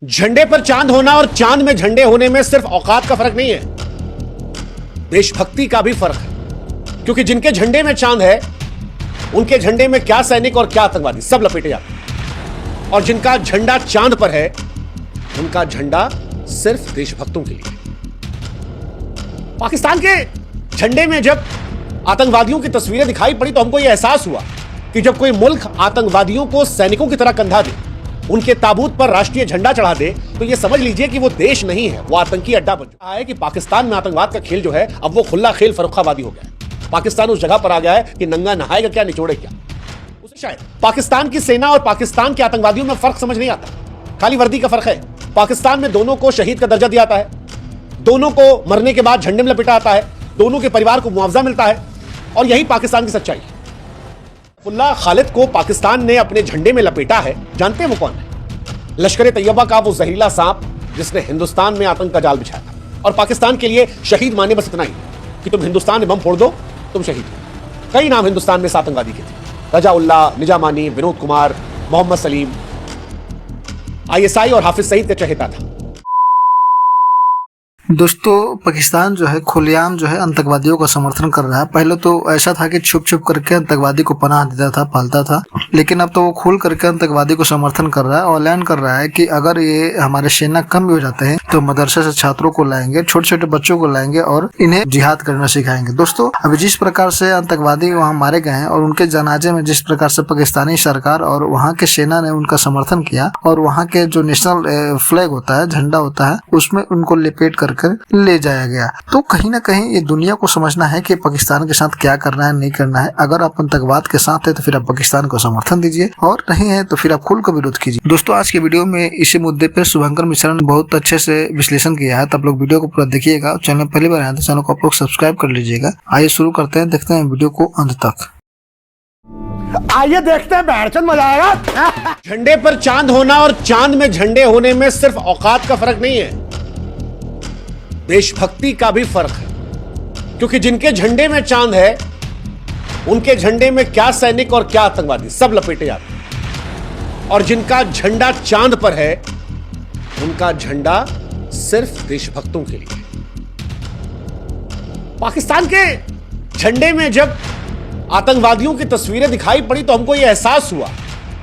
झंडे पर चांद होना और चांद में झंडे होने में सिर्फ औकात का फर्क नहीं है, देशभक्ति का भी फर्क है। क्योंकि जिनके झंडे में चांद है, उनके झंडे में क्या सैनिक और क्या आतंकवादी सब लपेटे जाते हैं। और जिनका झंडा चांद पर है, उनका झंडा सिर्फ देशभक्तों के लिए। पाकिस्तान के झंडे में जब आतंकवादियों की तस्वीरें दिखाई पड़ी तो हमको यह एहसास हुआ कि जब कोई मुल्क आतंकवादियों को सैनिकों की तरह कंधा दे, उनके ताबूत पर राष्ट्रीय झंडा चढ़ा दे, तो यह समझ लीजिए कि वो देश नहीं है, वो आतंकी अड्डा बन चुका है। कि पाकिस्तान में आतंकवाद का खेल जो है, अब वो खुला खेल फर्रुखाबादी हो गया है। पाकिस्तान उस जगह पर आ गया है कि नंगा नहाएगा क्या, निचोड़े क्या। उसे शायद पाकिस्तान की सेना और पाकिस्तान के आतंकवादियों में फर्क समझ नहीं आता, खाली वर्दी का फर्क है। पाकिस्तान में दोनों को शहीद का दर्जा दिया जाता है, दोनों को मरने के बाद झंडे में लपेटा जाता है, दोनों के परिवार को मुआवजा मिलता है, और यही पाकिस्तान की सच्चाई है। सैफुल्लाह खालिद को पाकिस्तान ने अपने झंडे में लपेटा है। जानते हैं वो कौन है? लश्कर तैयबा का वो जहरीला सांप जिसने हिंदुस्तान में आतंक का जाल बिछाया था। और पाकिस्तान के लिए शहीद माने बस इतना ही कि तुम हिंदुस्तान में बम फोड़ दो, तुम शहीद हो। कई नाम हिंदुस्तान में इस आतंकवादी के थे, रजाउल्लाह, निजामानी, विनोद कुमार, मोहम्मद सलीम। आईएसआई और हाफिज सईद का चहेता था। दोस्तों, पाकिस्तान जो है खुलेआम जो है आतंकवादियों का समर्थन कर रहा है। पहले तो ऐसा था कि छुप छुप करके आतंकवादी को पनाह देता था, पालता था, लेकिन अब तो वो खुल करके आतंकवादी को समर्थन कर रहा है और ऐलान कर रहा है कि अगर ये हमारे सेना कम भी हो जाते हैं तो मदरसे से छात्रों को लाएंगे, छोटे छोटे बच्चों को लाएंगे और इन्हें जिहाद करना सिखाएंगे। दोस्तों, अभी जिस प्रकार से आतंकवादी वहाँ मारे गए हैं और उनके जनाजे में जिस प्रकार से पाकिस्तानी सरकार और वहाँ के सेना ने उनका समर्थन किया और वहाँ के जो नेशनल फ्लैग होता है, झंडा होता है, उसमें उनको लिपेट कर ले जाया गया, तो कहीं ना कहीं ये दुनिया को समझना है कि पाकिस्तान के साथ क्या करना है, नहीं करना है। अगर आप आतंकवाद के साथ है तो फिर आप पाकिस्तान को समर्थन दीजिए, और नहीं है तो फिर आप खुल का विरोध कीजिए। दोस्तों, आज के वीडियो में इसी मुद्दे पर शुभंकर मिश्रा ने बहुत अच्छे से विश्लेषण किया है, तो आप लोग वीडियो को पूरा देखिएगा। चैनल पहली बार आए तो चैनल को आप लोग सब्सक्राइब कर लीजिएगा। आइए शुरू करते हैं, देखते हैं वीडियो को अंत तक। आइए देखते हैं, बैठचंद मजा आएगा। झंडे पर चांद होना और चांद में झंडे होने में सिर्फ औकात का फर्क नहीं है, देशभक्ति का भी फर्क है। क्योंकि जिनके झंडे में चांद है, उनके झंडे में क्या सैनिक और क्या आतंकवादी सब लपेटे जाते हैं। और जिनका झंडा चांद पर है, उनका झंडा सिर्फ देशभक्तों के लिए। पाकिस्तान के झंडे में जब आतंकवादियों की तस्वीरें दिखाई पड़ी तो हमको यह एहसास हुआ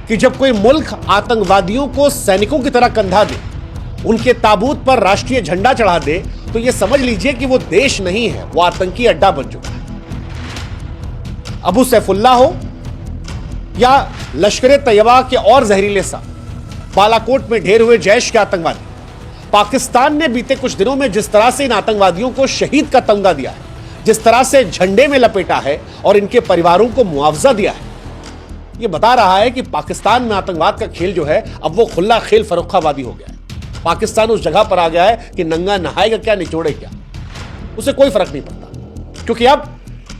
कि जब कोई मुल्क आतंकवादियों को सैनिकों की तरह कंधा दे, उनके ताबूत पर राष्ट्रीय झंडा चढ़ा दे, तो यह समझ लीजिए कि वो देश नहीं है, वो आतंकी अड्डा बन चुका है। अबू सैफुल्लाह हो या लश्कर तैयबा के और जहरीले सांप, बालाकोट में ढेर हुए जैश के आतंकवादी, पाकिस्तान ने बीते कुछ दिनों में जिस तरह से इन आतंकवादियों को शहीद का तमगा दिया है, जिस तरह से झंडे में लपेटा है और इनके परिवारों को मुआवजा दिया है, यह बता रहा है कि पाकिस्तान में आतंकवाद का खेल जो है, अब वो खुला खेल फर्रुखाबादी हो गया है। पाकिस्तान उस जगह पर आ गया है कि नंगा नहाएगा क्या, निचोड़े क्या। उसे कोई फर्क नहीं पड़ता, क्योंकि अब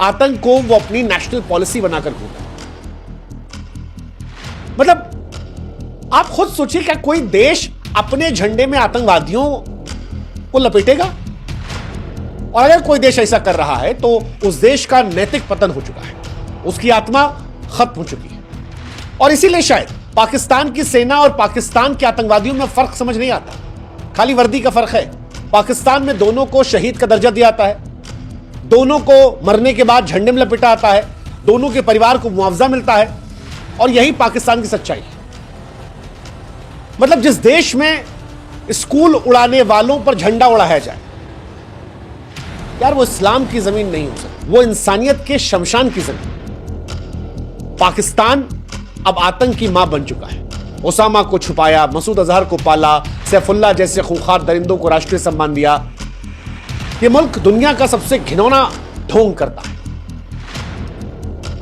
आतंक को वो अपनी नेशनल पॉलिसी बनाकर घूम रहा है। मतलब आप खुद सोचिए, क्या कोई देश अपने झंडे में आतंकवादियों को लपेटेगा? और अगर कोई देश ऐसा कर रहा है तो उस देश का नैतिक पतन हो चुका है, उसकी आत्मा खत्म हो चुकी है। और इसीलिए शायद पाकिस्तान की सेना और पाकिस्तान के आतंकवादियों में फर्क समझ नहीं आता, खाली वर्दी का फर्क है। पाकिस्तान में दोनों को शहीद का दर्जा दिया जाता है, दोनों को मरने के बाद झंडे में लपेटा जाता है, दोनों के परिवार को मुआवजा मिलता है, और यही पाकिस्तान की सच्चाई है। मतलब जिस देश में स्कूल उड़ाने वालों पर झंडा उड़ाया जाए, यार वो इस्लाम की जमीन नहीं हो सकती, वो इंसानियत के शमशान की जमीन। पाकिस्तान अब आतंक की मां बन चुका है। ओसामा को छुपाया, मसूद अजहर को पाला, सैफुल्लाह जैसे खूंखार दरिंदों को राष्ट्रीय सम्मान दिया। यह मुल्क दुनिया का सबसे घिनौना ढोंग करता है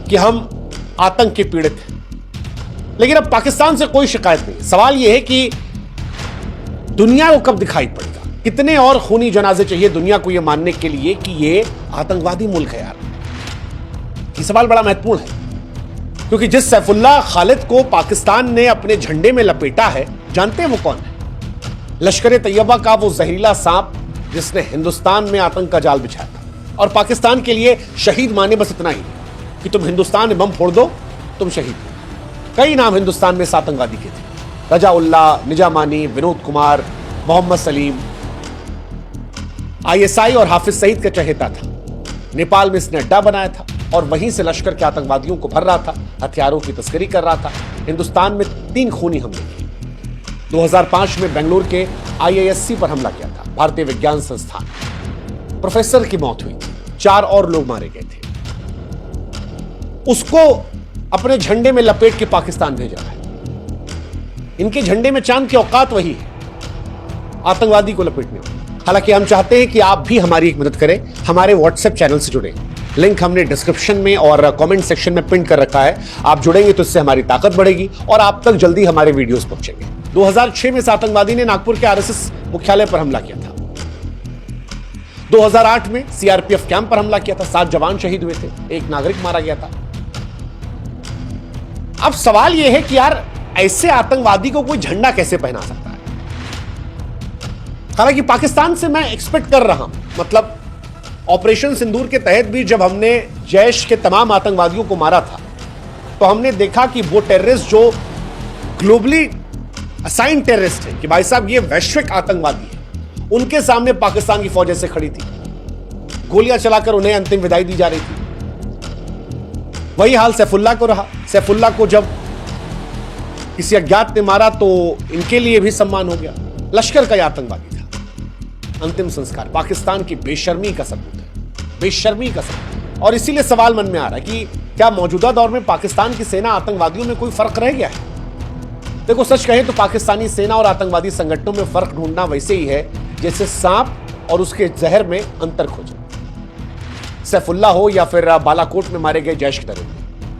कि हम आतंक के पीड़ित हैं। लेकिन अब पाकिस्तान से कोई शिकायत नहीं। सवाल यह है कि दुनिया को कब दिखाई पड़ेगा, कितने और खूनी जनाजे चाहिए दुनिया को यह मानने के लिए कि यह आतंकवादी मुल्क है। यार ये सवाल बड़ा महत्वपूर्ण है, क्योंकि जिस सैफुल्लाह खालिद को पाकिस्तान ने अपने झंडे में लपेटा है, जानते हैं वो कौन है? लश्कर तैयबा का वो जहरीला सांप जिसने हिंदुस्तान में आतंक का जाल बिछाया था। और पाकिस्तान के लिए शहीद माने बस इतना ही कि तुम हिंदुस्तान में बम फोड़ दो, तुम शहीद हो। कई नाम हिंदुस्तान में इस आतंकवादी के थे, रजाउल्ला, निजामानी, विनोद कुमार, मोहम्मद सलीम आईएसआई और हाफिज सईद का चहेता था। नेपाल में इसने अड्डा बनाया था और वहीं से लश्कर के आतंकवादियों को भर रहा था, हथियारों की तस्करी कर रहा था। हिंदुस्तान में 3 खूनी हमले किए। 2005 में बेंगलुरु के आईआईएससी पर हमला किया था, भारतीय विज्ञान संस्थान। प्रोफेसर की मौत हुई थी, 4 और लोग मारे गए थे। उसको अपने झंडे में लपेट के पाकिस्तान भेजा है। इनके झंडे में चांद की औकात वही है, आतंकवादी को लपेटने में। हालांकि हम चाहते हैं कि आप भी हमारी एक मदद करें, हमारे व्हाट्सएप चैनल से जुड़े। लिंक हमने डिस्क्रिप्शन में और कमेंट सेक्शन में पिन कर रखा है। आप जुड़ेंगे तो इससे हमारी ताकत बढ़ेगी और आप तक जल्दी हमारे वीडियोस पहुंचेंगे। 2006 में इस आतंकवादी ने नागपुर के आरएसएस मुख्यालय पर हमला किया था। 2008 में सीआरपीएफ कैंप पर हमला किया था, 7 जवान शहीद हुए थे, 1 नागरिक मारा गया था। अब सवाल यह है कि यार ऐसे आतंकवादी को कोई झंडा कैसे पहना सकता है? हालांकि पाकिस्तान से मैं एक्सपेक्ट कर रहा हूं, मतलब ऑपरेशन सिंदूर के तहत भी जब हमने जैश के तमाम आतंकवादियों को मारा था तो हमने देखा कि वो टेररिस्ट जो ग्लोबली असाइन टेररिस्ट है कि भाई साहब ये वैश्विक आतंकवादी है, उनके सामने पाकिस्तान की फौज ऐसे खड़ी थी, गोलियां चलाकर उन्हें अंतिम विदाई दी जा रही थी। वही हाल सैफुल्लाह को रहा। सैफुल्लाह को जब किसी अज्ञात ने मारा तो इनके लिए भी सम्मान हो गया। लश्कर का यह आतंकवादी था। अंतिम संस्कार पाकिस्तान की बेशर्मी का सबूत है, बेशर्मी का सबूत। और इसीलिए सवाल मन में आ रहा है कि क्या मौजूदा दौर में पाकिस्तान की सेना आतंकवादियों में कोई फर्क रह गया है? देखो, सच कहें तो पाकिस्तानी सेना और आतंकवादी संगठनों में फर्क ढूंढना वैसे ही है जैसे सांप और उसके जहर में अंतर खोजना। सैफुल्लाह हो या फिर बालाकोट में मारे गए जैश के दरों,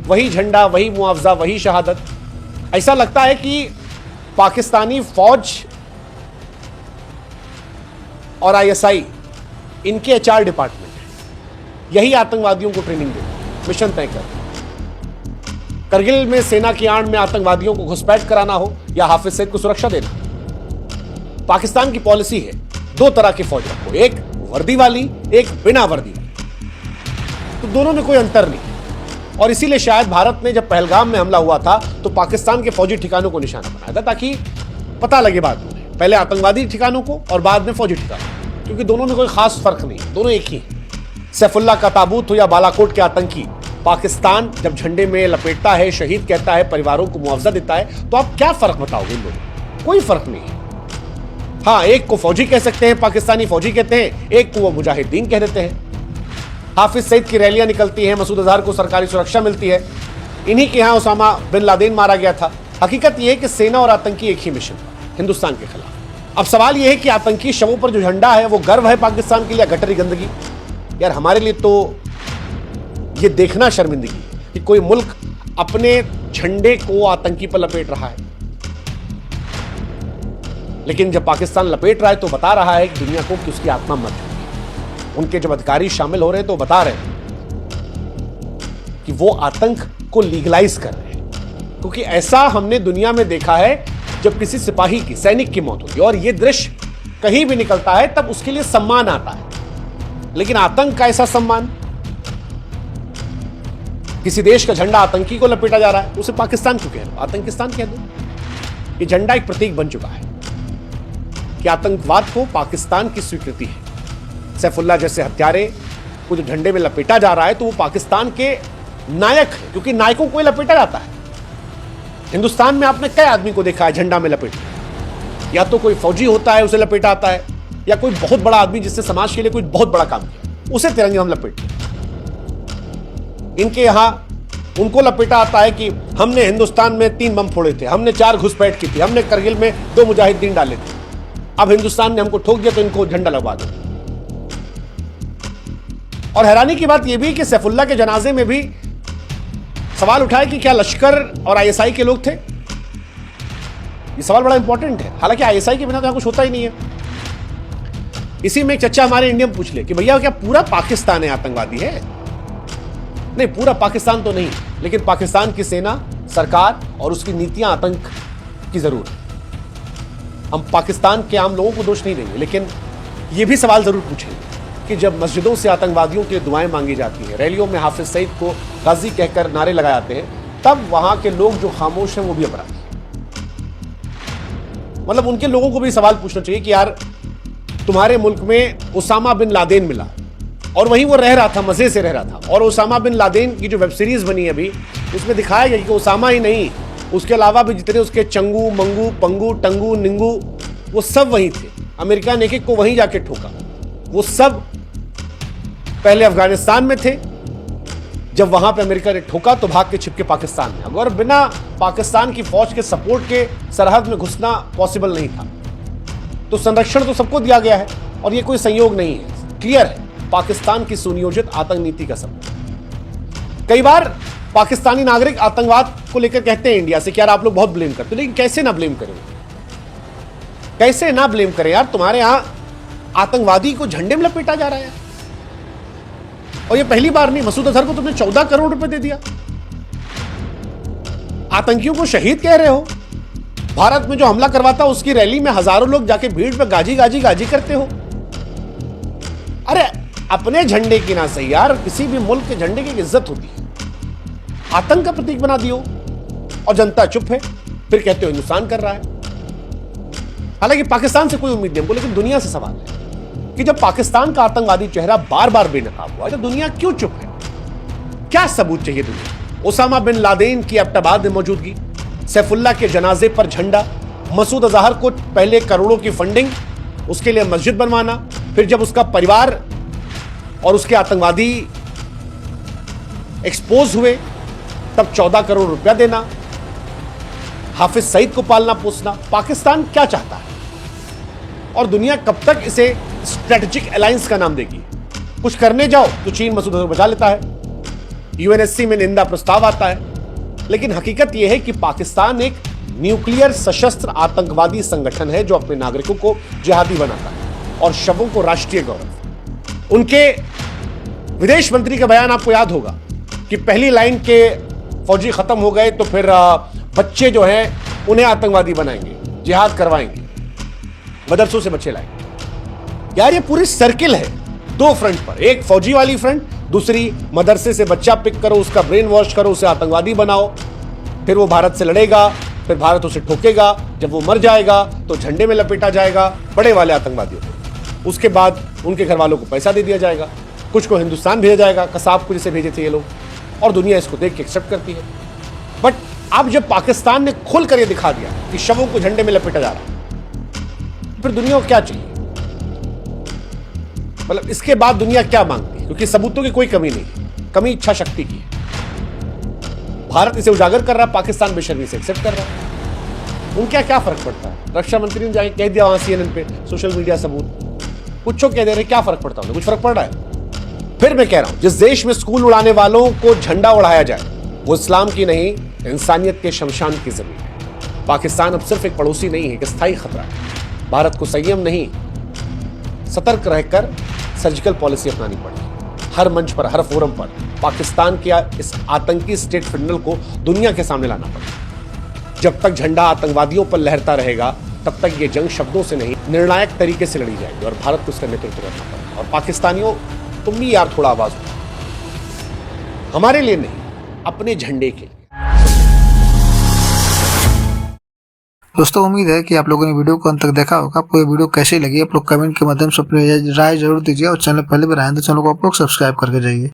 वही झंडा, वही मुआवजा, वही शहादत। ऐसा लगता है कि पाकिस्तानी फौज और आईएसआई इनके एचआर डिपार्टमेंट है, यही आतंकवादियों को ट्रेनिंग दे, मिशन तय कर। करगिल में सेना की आड़ में आतंकवादियों को घुसपैठ कराना हो या हाफिज सईद को सुरक्षा देना। पाकिस्तान की पॉलिसी है 2 तरह की फौज रखो, एक वर्दी वाली, एक बिना वर्दी वाली। तो दोनों में कोई अंतर नहीं। और इसीलिए शायद भारत ने जब पहलगाम में हमला हुआ था तो पाकिस्तान के फौजी ठिकानों को निशाना बनाया था ताकि पता लगे बाद में, पहले आतंकवादी ठिकानों को और बाद में फौजी ठिकानों, क्योंकि दोनों में कोई खास फर्क नहीं, दोनों एक ही है। सैफुल्लाह का ताबूत हो या बालाकोट के आतंकी, पाकिस्तान जब झंडे में लपेटता है, शहीद कहता है, परिवारों को मुआवजा देता है, तो आप क्या फर्क बताओगे इन लोगों? कोई फर्क नहीं है। हाँ, एक को फौजी कह सकते हैं, पाकिस्तानी फौजी कहते हैं, एक को वो मुजाहिदीन कह देते हैं। हाफिज सईद की रैलियां निकलती हैं, मसूद अजहर को सरकारी सुरक्षा मिलती है, इन्हीं के यहां उसामा बिन लादेन मारा गया था। हकीकत यह है कि सेना और आतंकी एक ही मिशन पर, हिंदुस्तान के खिलाफ। अब सवाल यह है कि आतंकी शवों पर जो झंडा है वो गर्व है पाकिस्तान के लिए, गटरी गंदगी? यार हमारे लिए तो ये देखना शर्मिंदगी कि कोई मुल्क अपने झंडे को आतंकी पर लपेट रहा है। लेकिन जब पाकिस्तान लपेट रहा है तो बता रहा है कि दुनिया को कि उसकी आत्मा मर चुकी है। उनके जब अधिकारी शामिल हो रहे हैं तो बता रहे हैं कि वो आतंक को लीगलाइज कर रहे हैं, क्योंकि ऐसा हमने दुनिया में देखा है जब किसी सिपाही की, सैनिक की मौत होती है और ये दृश्य कहीं भी निकलता है तब उसके लिए सम्मान आता है। लेकिन आतंक का ऐसा सम्मान, किसी देश का झंडा आतंकी को लपेटा जा रहा है, उसे पाकिस्तान क्यों कह दो, आतंकिस्तान कह दो। ये झंडा एक प्रतीक बन चुका है कि आतंकवाद को पाकिस्तान की स्वीकृति है। सैफुल्लाह जैसे हत्यारे को जो झंडे में लपेटा जा रहा है तो वो पाकिस्तान के नायक है, क्योंकि नायकों को लपेटा जाता है। हिंदुस्तान में आपने कई आदमी को देखा है झंडा में लपेटे, या तो कोई फौजी होता है उसे लपेटा आता है, या कोई बहुत बड़ा आदमी जिसने समाज के लिए कोई बहुत बड़ा काम किया उसे तिरंगे हम लपेटते। इनके यहां उनको लपेटा आता है कि हमने हिंदुस्तान में 3 बम फोड़े थे, हमने 4 घुसपैठ की थी, हमने करगिल में 2 मुजाहिदीन डाले थे, अब हिंदुस्तान ने हमको ठोक दिया तो इनको झंडा लगवा दो। और हैरानी की बात यह भी कि सैफुल्लाह के जनाजे में भी सवाल उठाए कि क्या लश्कर और आईएसआई के लोग थे। यह सवाल बड़ा इंपॉर्टेंट है। हालांकि आईएसआई के बिना तो यहां कुछ होता ही नहीं है। इसी में एक चच्चा हमारे इंडिया में पूछ ले कि भैया क्या पूरा पाकिस्तान है आतंकवादी है? नहीं, पूरा पाकिस्तान तो नहीं, लेकिन पाकिस्तान की सेना, सरकार और उसकी नीतियां आतंक की जरूर है। हम पाकिस्तान के आम लोगों को दोष नहीं देंगे, लेकिन यह भी सवाल जरूर पूछेंगे कि जब मस्जिदों से आतंकवादियों के लिए दुआएं मांगी जाती हैं, रैलियों में हाफिज सईद को गाजी कहकर नारे लगाए जाते हैं, तब वहां के लोग जो खामोश हैं वो भी अपराधी। मतलब उनके लोगों को भी सवाल पूछना चाहिए कि यार तुम्हारे मुल्क में उसामा बिन लादेन मिला और वहीं वो रह रहा था, मजे से रह रहा था। और उसामा बिन लादेन की जो वेब सीरीज बनी है अभी, उसमें दिखाया गया कि उसामा ही नहीं, उसके अलावा भी जितने उसके चंगू मंगू पंगू टंगू निंगू वो सब वहीं थे। अमेरिका ने एक को वहीं जाके ठोका। वो सब पहले अफगानिस्तान में थे, जब वहां पे अमेरिका ने ठोका तो भाग के छिपके पाकिस्तान में। अगर बिना पाकिस्तान की फौज के सपोर्ट के सरहद में घुसना पॉसिबल नहीं था। तो संरक्षण तो सबको दिया गया है और ये कोई संयोग नहीं है, क्लियर है, पाकिस्तान की सुनियोजित आतंक नीति का सबूत। कई बार पाकिस्तानी नागरिक आतंकवाद को लेकर कहते हैं इंडिया से कि यार आप लोग बहुत ब्लेम करते हो, लेकिन कैसे ना ब्लेम करें, कैसे ना ब्लेम करें यार। तुम्हारे यहां आतंकवादी को झंडे में लपेटा जा रहा है और ये पहली बार नहीं। मसूद अजहर को तुमने 14 करोड़ रुपए दे दिया, आतंकियों को शहीद कह रहे हो। भारत में जो हमला करवाता उसकी रैली में हजारों लोग जाके भीड़ पे गाजी गाजी गाजी करते हो। अरे अपने झंडे की ना सही यार, किसी भी मुल्क के झंडे की इज्जत होती है। आतंक का प्रतीक बना दियो और जनता चुप है, फिर कहते हो हिंदुस्तान कर रहा है। हालांकि पाकिस्तान से कोई उम्मीद नहीं हमको, लेकिन दुनिया से सवाल है कि जब पाकिस्तान का आतंकवादी चेहरा बार बार बेनकाब हुआ तो दुनिया क्यों चुप है? क्या सबूत चाहिए दुनिया? ओसामा बिन लादेन की एबटाबाद में मौजूदगी, सैफुल्लाह के जनाजे पर झंडा, मसूद अजहर को पहले करोड़ों की फंडिंग, उसके लिए मस्जिद बनवाना, फिर जब उसका परिवार और उसके आतंकवादी एक्सपोज हुए तब 14 करोड़ रुपया देना, हाफिज सईद को पालना पोसना। पाकिस्तान क्या चाहता है और दुनिया कब तक इसे स्ट्रेटेजिक अलायंस का नाम देगी? कुछ करने जाओ तो चीन मसूद अजहर बचा लेता है, यूएनएससी में निंदा प्रस्ताव आता है, लेकिन हकीकत यह है कि पाकिस्तान एक न्यूक्लियर सशस्त्र आतंकवादी संगठन है जो अपने नागरिकों को जिहादी बनाता है और शवों को राष्ट्रीय गौरव। उनके विदेश मंत्री का बयान आपको याद होगा कि पहली लाइन के फौजी खत्म हो गए तो फिर बच्चे जो हैं उन्हें आतंकवादी बनाएंगे, जिहाद करवाएंगे, मदरसों से बच्चे लाएंगे। यार ये पूरी सर्किल है दो फ्रंट पर, एक फौजी वाली फ्रंट, दूसरी मदरसे से बच्चा पिक करो, उसका ब्रेन वॉश करो, उसे आतंकवादी बनाओ, फिर वो भारत से लड़ेगा, फिर भारत उसे ठोकेगा, जब वो मर जाएगा तो झंडे में लपेटा जाएगा बड़े वाले आतंकवादियों को। उसके बाद उनके घर वालों को पैसा दे दिया जाएगा, कुछ को हिंदुस्तान भेजा जाएगा, कसाब को जैसे भेजे थे ये लोग, और दुनिया इसको देख के एक्सेप्ट करती है। बट अब जब पाकिस्तान ने खुलकर ये दिखा दिया कि शवों को झंडे में लपेटा जा रहा है, फिर दुनिया को क्या चाहिए? मतलब इसके बाद दुनिया क्या मांगती है? क्योंकि सबूतों की कोई कमी नहीं है, कमी इच्छा शक्ति की है। भारत इसे उजागर कर रहा है, पाकिस्तान बेशर्मी से एक्सेप्ट कर रहा है। उनका क्या फर्क पड़ता है? रक्षा मंत्री ने जाके कह दिया वहां CNN पे, सोशल मीडिया सबूत, कुछ कह दे रहे, क्या फर्क पड़ता है? कुछ फर्क पड़ रहा है? फिर मैं कह रहा हूं, जिस देश में स्कूल उड़ाने वालों को झंडा उड़ाया जाए वो इस्लाम की नहीं, इंसानियत के शमशान की जमीन है। पाकिस्तान अब सिर्फ एक पड़ोसी नहीं है, एक स्थायी खतरा है। भारत को संयम नहीं, सतर्क रहकर सर्जिकल पॉलिसी अपनानी पड़ेगी। हर मंच पर, हर फोरम पर पाकिस्तान के इस आतंकी स्टेट फिनल को दुनिया के सामने लाना पड़ेगा। जब तक झंडा आतंकवादियों पर लहरता रहेगा तब तक ये जंग शब्दों से नहीं, निर्णायक तरीके से लड़ी जाएगी और भारत को इसका नेतृत्व करना पड़ेगा। और पाकिस्तानियों, तुम भी यार थोड़ा आवाज उठाओ, हमारे लिए नहीं, अपने झंडे के लिए। दोस्तों, उम्मीद है कि आप लोगों ने वीडियो को अंत तक देखा होगा। आपको ये वीडियो कैसी लगी आप लोग कमेंट के माध्यम से अपनी राय जरूर दीजिए और चैनल पहले भी आए तो चैनल को आप लोग सब्सक्राइब करके जाइए।